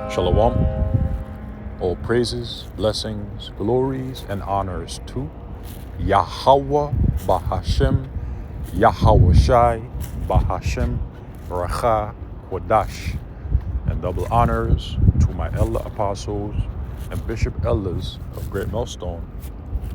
Shalom. All praises, blessings, glories, and honors to Yahweh Bahashem, Yahweh Shai, Bahashem, Racha, Kodash, and double honors to my elder apostles and bishop elders of Great Millstone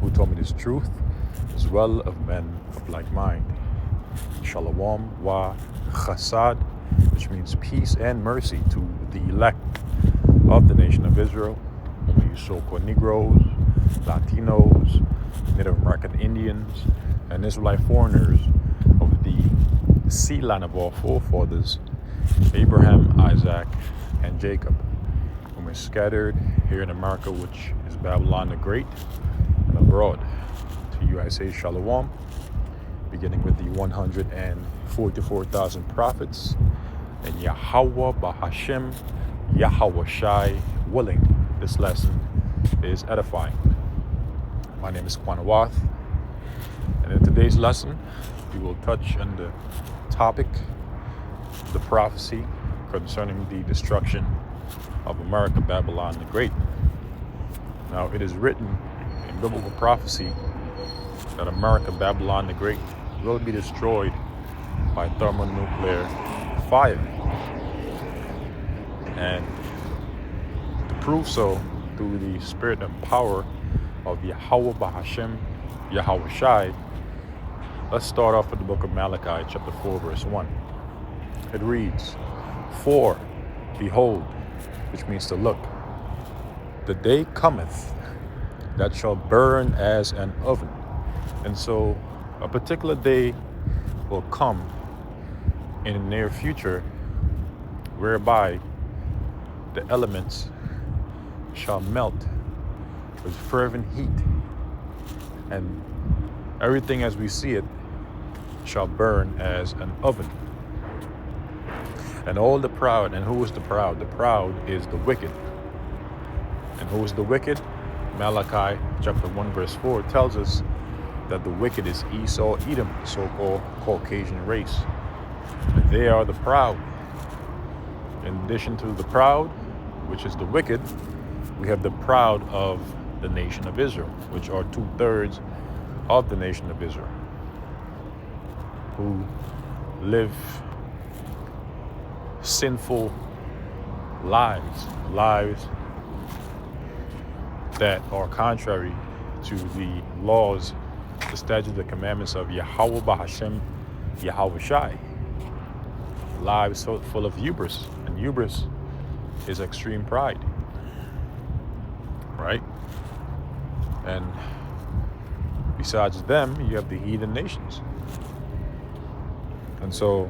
who told me this truth, as well of men of like mind. Shalom wa chasad, which means peace and mercy to the elect of the nation of Israel, whom you so-called Negroes, Latinos, Native American Indians, and Israelite foreigners of the sea line of our forefathers, Abraham, Isaac, and Jacob, whom is scattered here in America, which is Babylon the Great, and abroad. To you I say Shalom, beginning with the 144,000 prophets, and Yahweh Bahashem, Yahweh Shai willing, this lesson is edifying. My name is Kwanawath, and in today's lesson, we will touch on the topic, the prophecy concerning the destruction of America, Babylon the Great. Now, it is written in biblical prophecy that America, Babylon the Great, will be destroyed by thermonuclear fire. And to prove so, through the spirit and power of Yahweh Bahashem, Yahweh Shai, let's start off with the book of Malachi, chapter 4, verse 1. It reads, "For, behold," which means to look, "the day cometh that shall burn as an oven." And so a particular day will come in the near future whereby the elements shall melt with fervent heat, and everything as we see it shall burn as an oven. And all the proud, and who is the proud? The proud is the wicked. And who is the wicked? Malachi chapter 1 verse 4 tells us that the wicked is Esau, Edom, the so-called Caucasian race. And they are the proud. In addition to the proud, which is the wicked, we have the proud of the nation of Israel, which are 2/3 of the nation of Israel, who live sinful lives that are contrary to the laws, the statutes, the commandments of Yahweh Bahashem, Yahweh Shai. Lives so full of hubris, and hubris is extreme pride, right? And besides them, you have the heathen nations. And so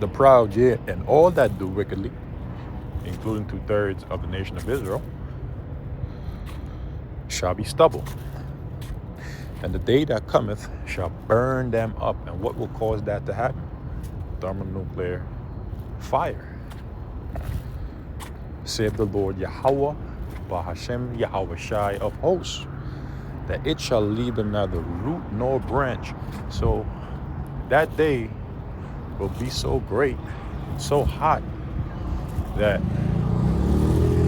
the proud, yeah, and all that do wickedly, including 2/3 of the nation of Israel, shall be stubble. And the day that cometh shall burn them up. And what will cause that to happen? Thermonuclear fire. Saith the Lord Yahweh, Bahashem, Yahweh Shai of hosts, that it shall leave them neither root nor branch. So that day will be so great, so hot, that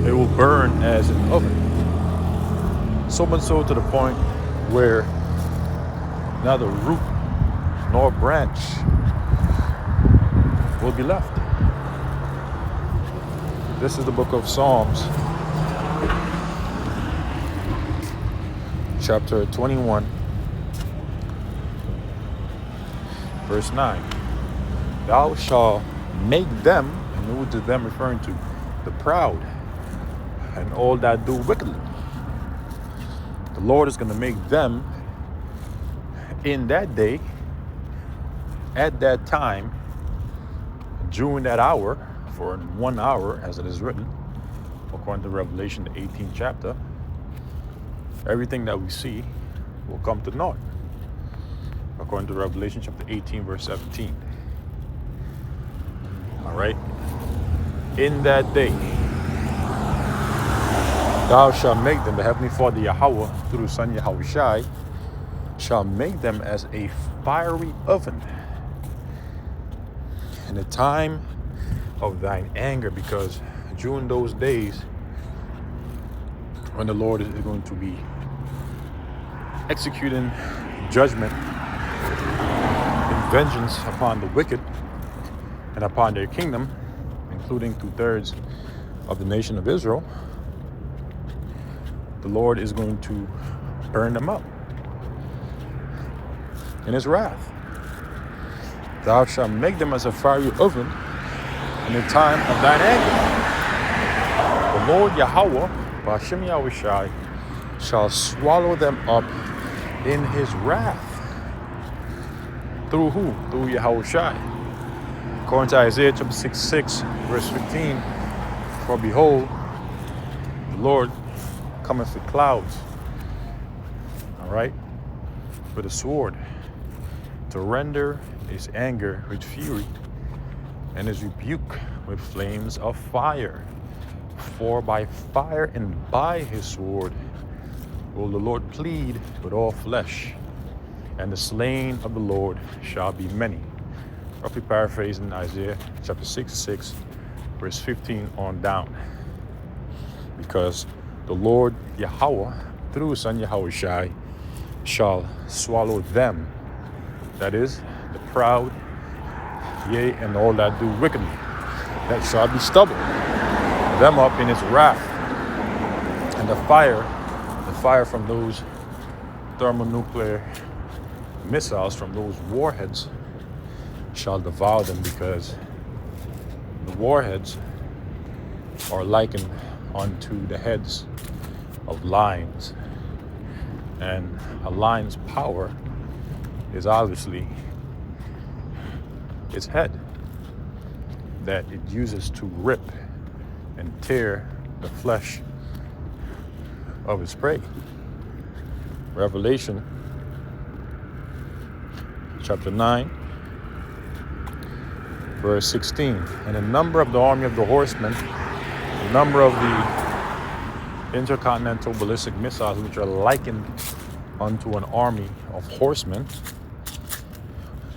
it will burn as an oven. So much so to the point where neither root nor branch will be left. This is the book of Psalms, chapter 21, verse 9. Thou shalt make them, and who is them referring to? The proud and all that do wickedly. The Lord is going to make them in that day, at that time, during that hour, for 1 hour, as it is written, according to Revelation, the 18th chapter, everything that we see will come to naught, according to Revelation chapter 18, verse 17. All right? In that day, thou shalt make them, the Heavenly Father Yahweh, through His Son Yahweh Shai, shall make them as a fiery oven. In the time of thine anger, because during those days when the Lord is going to be executing judgment and vengeance upon the wicked and upon their kingdom, including 2/3 of the nation of Israel, the Lord is going to burn them up in his wrath. Thou shalt make them as a fiery oven in the time of thine anger. The Lord Yahweh, Ba'ashem Yahushai, shall swallow them up in his wrath. Through who? Through Yahushai. According to Isaiah chapter 66, verse 15, for behold, the Lord cometh with clouds, all right, with a sword, to render his anger with fury and his rebuke with flames of fire. For by fire and by his sword will the Lord plead with all flesh, and the slain of the Lord shall be many. Roughly paraphrasing Isaiah chapter 66, verse 15 on down. Because the Lord Yahweh, through his son Yahushai, shall swallow them, that is, the proud, yea, and all that do wickedly, that shall be stubble, them up in his wrath. And the fire from those thermonuclear missiles, from those warheads, shall devour them, because the warheads are likened unto the heads of lions. And a lion's power is obviously its head, that it uses to rip and tear the flesh of its prey. Revelation chapter 9, verse 16. And the number of the army of the horsemen, the number of the intercontinental ballistic missiles, which are likened unto an army of horsemen,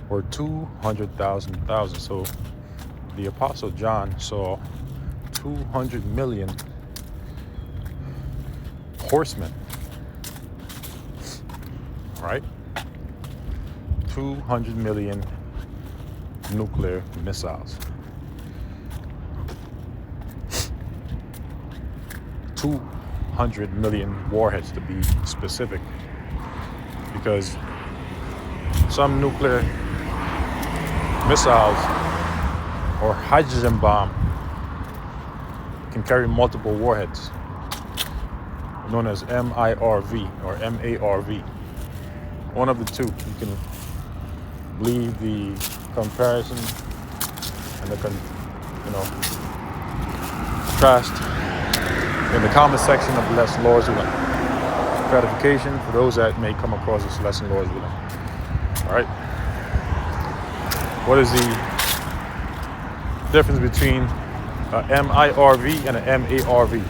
were 200,000. So the Apostle John saw 200 million horsemen, right? 200 million nuclear missiles. 200 million warheads, to be specific, because some nuclear missiles or hydrogen bomb can carry multiple warheads, known as MIRV or MARV. One of the two. You can leave the comparison and the contrast in the comment section of the lesson, Lord's willing. Gratification for those that may come across this lesson, Lord's willing. All right. What is the difference between an MIRV and an MARV?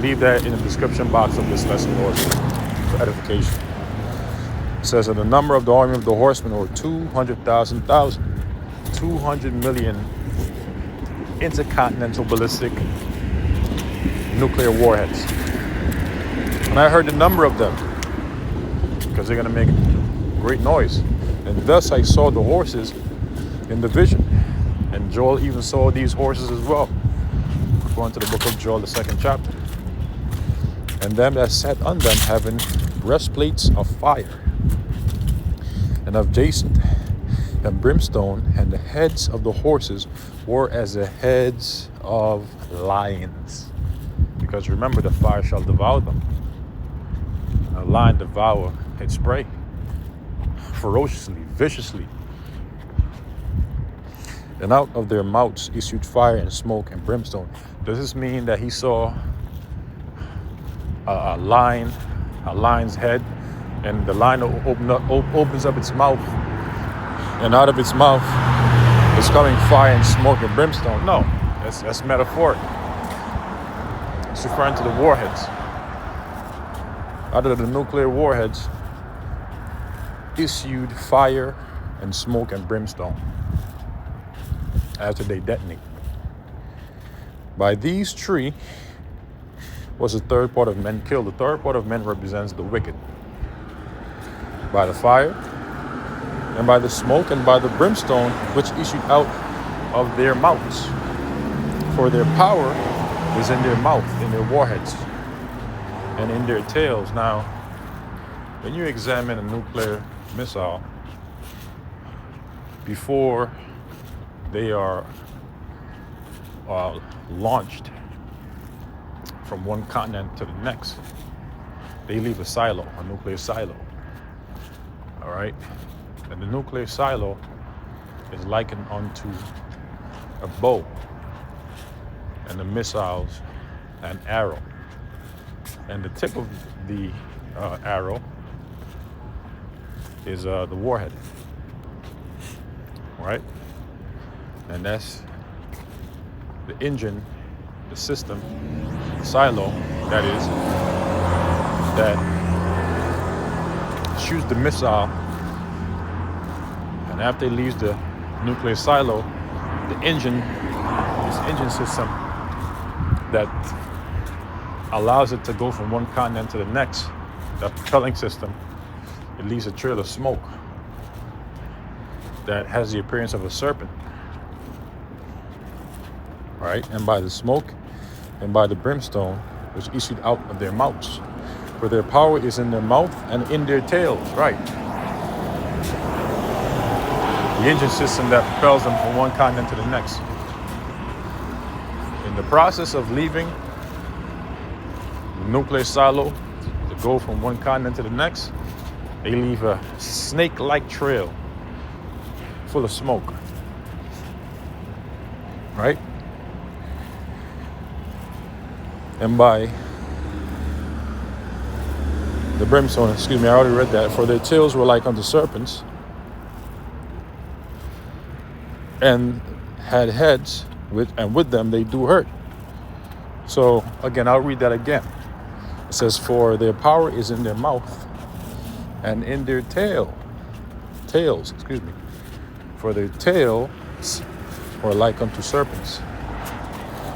Leave that in the description box of this lesson, Lord's willing, for edification. It says that the number of the army of the horsemen were 200,000, 200 million intercontinental ballistic nuclear warheads. And I heard the number of them, because they're going to make great noise. And thus I saw the horses in the vision. And Joel even saw these horses as well, according to the book of Joel, the 2nd chapter. And them that sat on them having breastplates of fire, and of jacinth and brimstone, and the heads of the horses were as the heads of lions. Because remember, the fire shall devour them. A lion devour its prey ferociously, viciously. And out of their mouths issued fire and smoke and brimstone. Does this mean that he saw a lion's head, and the lion opens up its mouth, and out of its mouth is coming fire and smoke and brimstone? No, that's metaphoric. It's referring to the warheads. Out of the nuclear warheads issued fire and smoke and brimstone after they detonate. By these three was the third part of men killed. The third part of men represents the wicked. By the fire, and by the smoke, and by the brimstone which issued out of their mouths. For their power is in their mouth, in their warheads, and in their tails. Now, when you examine a nuclear missile, before they are launched from one continent to the next, they leave a silo, a nuclear silo. All right? And the nuclear silo is likened unto a bow, and the missiles an arrow. And the tip of the arrow is the warhead, right? And that's the engine, the system, the silo, that is, that shoots the missile. And after it leaves the nuclear silo, the engine, this engine system that allows it to go from one continent to the next, that propelling system, it leaves a trail of smoke that has the appearance of a serpent. Right? And by the smoke and by the brimstone which issued out of their mouths. For their power is in their mouth and in their tails. Right. The engine system that propels them from one continent to the next. In the process of leaving the nuclear silo to go from one continent to the next, they leave a snake-like trail full of smoke. Right? And by the brimstone, excuse me, I already read that. For their tails were like unto serpents, and had heads, and with them they do hurt. So again, I'll read that again. It says, for their power is in their mouth and in their tails. For their tails were like unto serpents.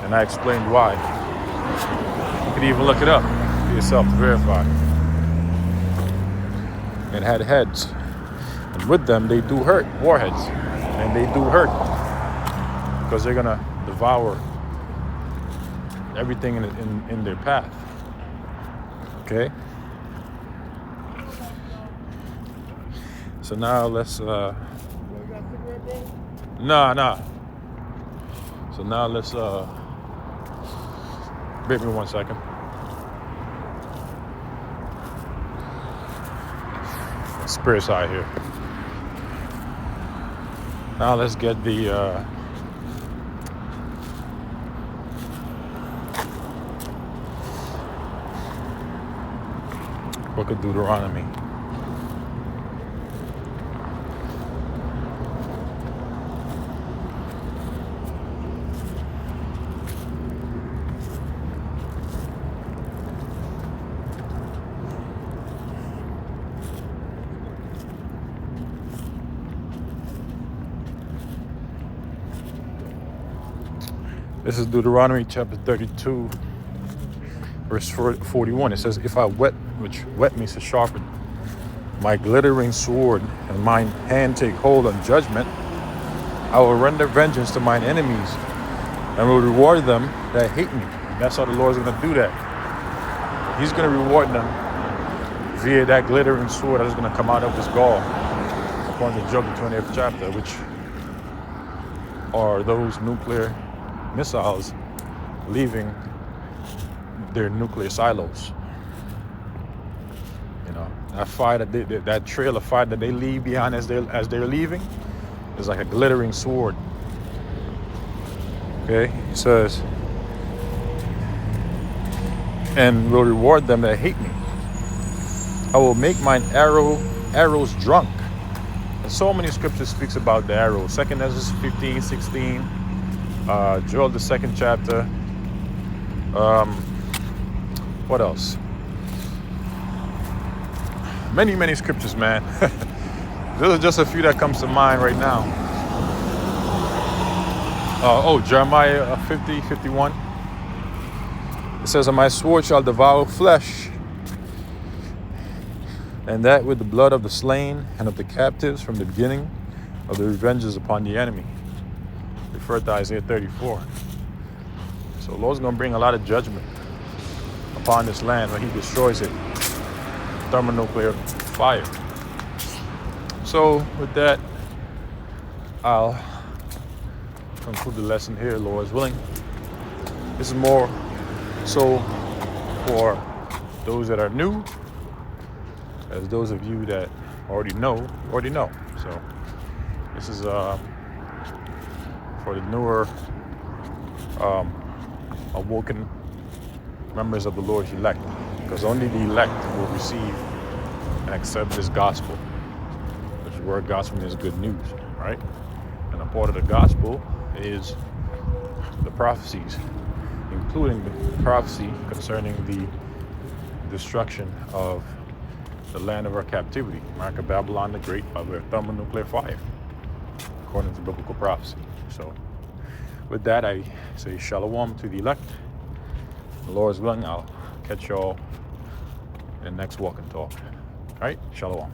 And I explained why. You could even look it up for yourself to verify. And had heads, and with them they do hurt, warheads, and they do hurt because they're gonna devour everything in their path. Okay. So now let's nah. So now let's wait me 1 second. Spirit side here. Now let's get the Book of Deuteronomy. This is Deuteronomy chapter 32, verse 41. It says, if I whet, which whet means to sharpen, my glittering sword, and mine hand take hold on judgment, I will render vengeance to mine enemies, and will reward them that hate me. And that's how the Lord is going to do that. He's going to reward them via that glittering sword that is going to come out of his gall, according to Job, the 20th chapter, which are those nuclear missiles leaving their nuclear silos. You know, that fire that trail of fire that they leave behind as they're leaving is like a glittering sword. Okay, it says, and will reward them that hate me. I will make mine arrows drunk. And so many scriptures speaks about the arrows. 2 Ezra 15:16. Joel, the 2nd chapter. What else? Many scriptures, man. Those are just a few that comes to mind right now. Jeremiah 50:51. It says, and my sword shall devour flesh, and that with the blood of the slain and of the captives from the beginning of the revenges upon the enemy. Refer to Isaiah 34. So the Lord's going to bring a lot of judgment upon this land when he destroys it. Thermonuclear fire. So with that, I'll conclude the lesson here, Lord's willing. This is more so for those that are new, as those of you that already know. So this is for the newer awoken members of the Lord's elect, because only the elect will receive and accept this gospel. This word gospel is good news, right? And a part of the gospel is the prophecies, including the prophecy concerning the destruction of the land of our captivity, America, Babylon the Great, by their thermonuclear fire, according to biblical prophecy. So with that, I say shalom to the elect. The Lord is willing, I'll catch y'all in the next walk and talk. All right, shalom.